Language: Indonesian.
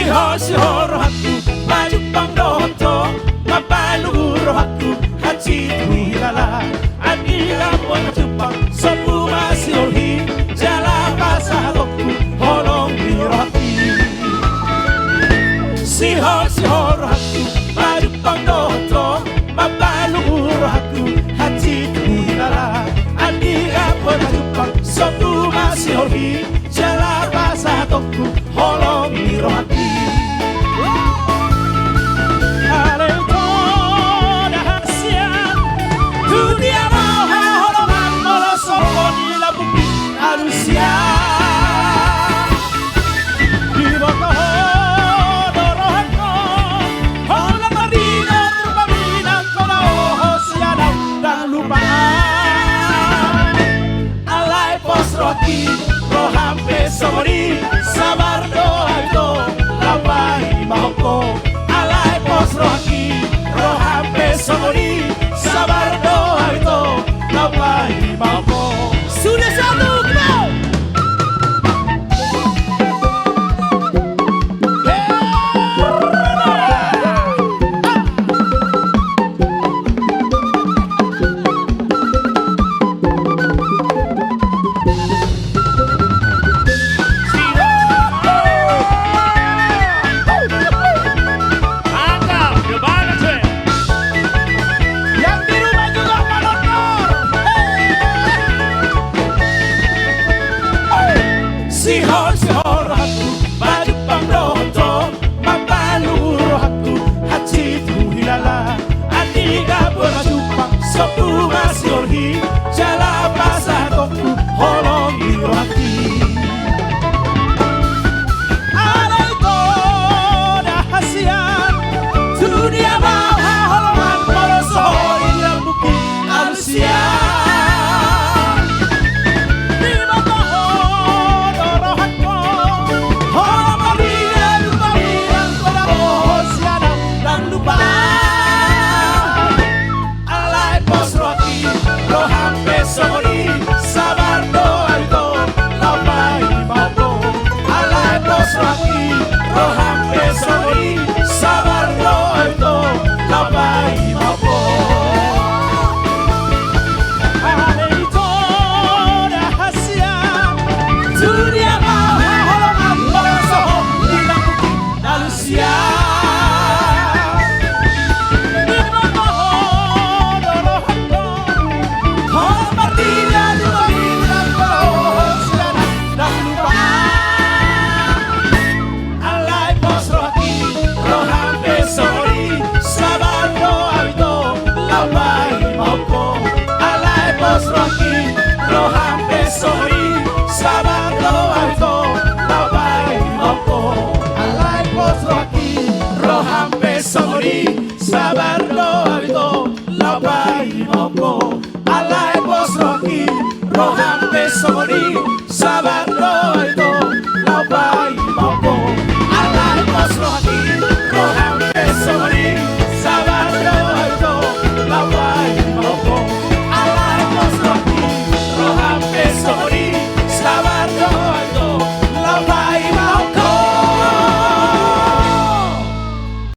Sihor-sihor aku maju pangdoto mapaluhuro aku haji tuilala adila pun jupang semua sihorhi jala pasahoku holong biroki Sihor-sihor aku maju pangdoto mapaluhuro aku haji tuilala adila pun jupang semua sihorhi jala pasahoku holong biroki Somori sabar doa itu labai mahoko alai pos roki rohampe somori sabar doa itu labai mahoko sudah satu kau Sihor-sihor aku baju pangdoto mapaluhuro aku haji tuhilala adiga berjupang sopu masihorhi jala pasahoku holong biroki alai koda hasian dunia bawa holongan morosoh ilang buki alusian sabar doa itu labai moko alai pos roki rohampe somori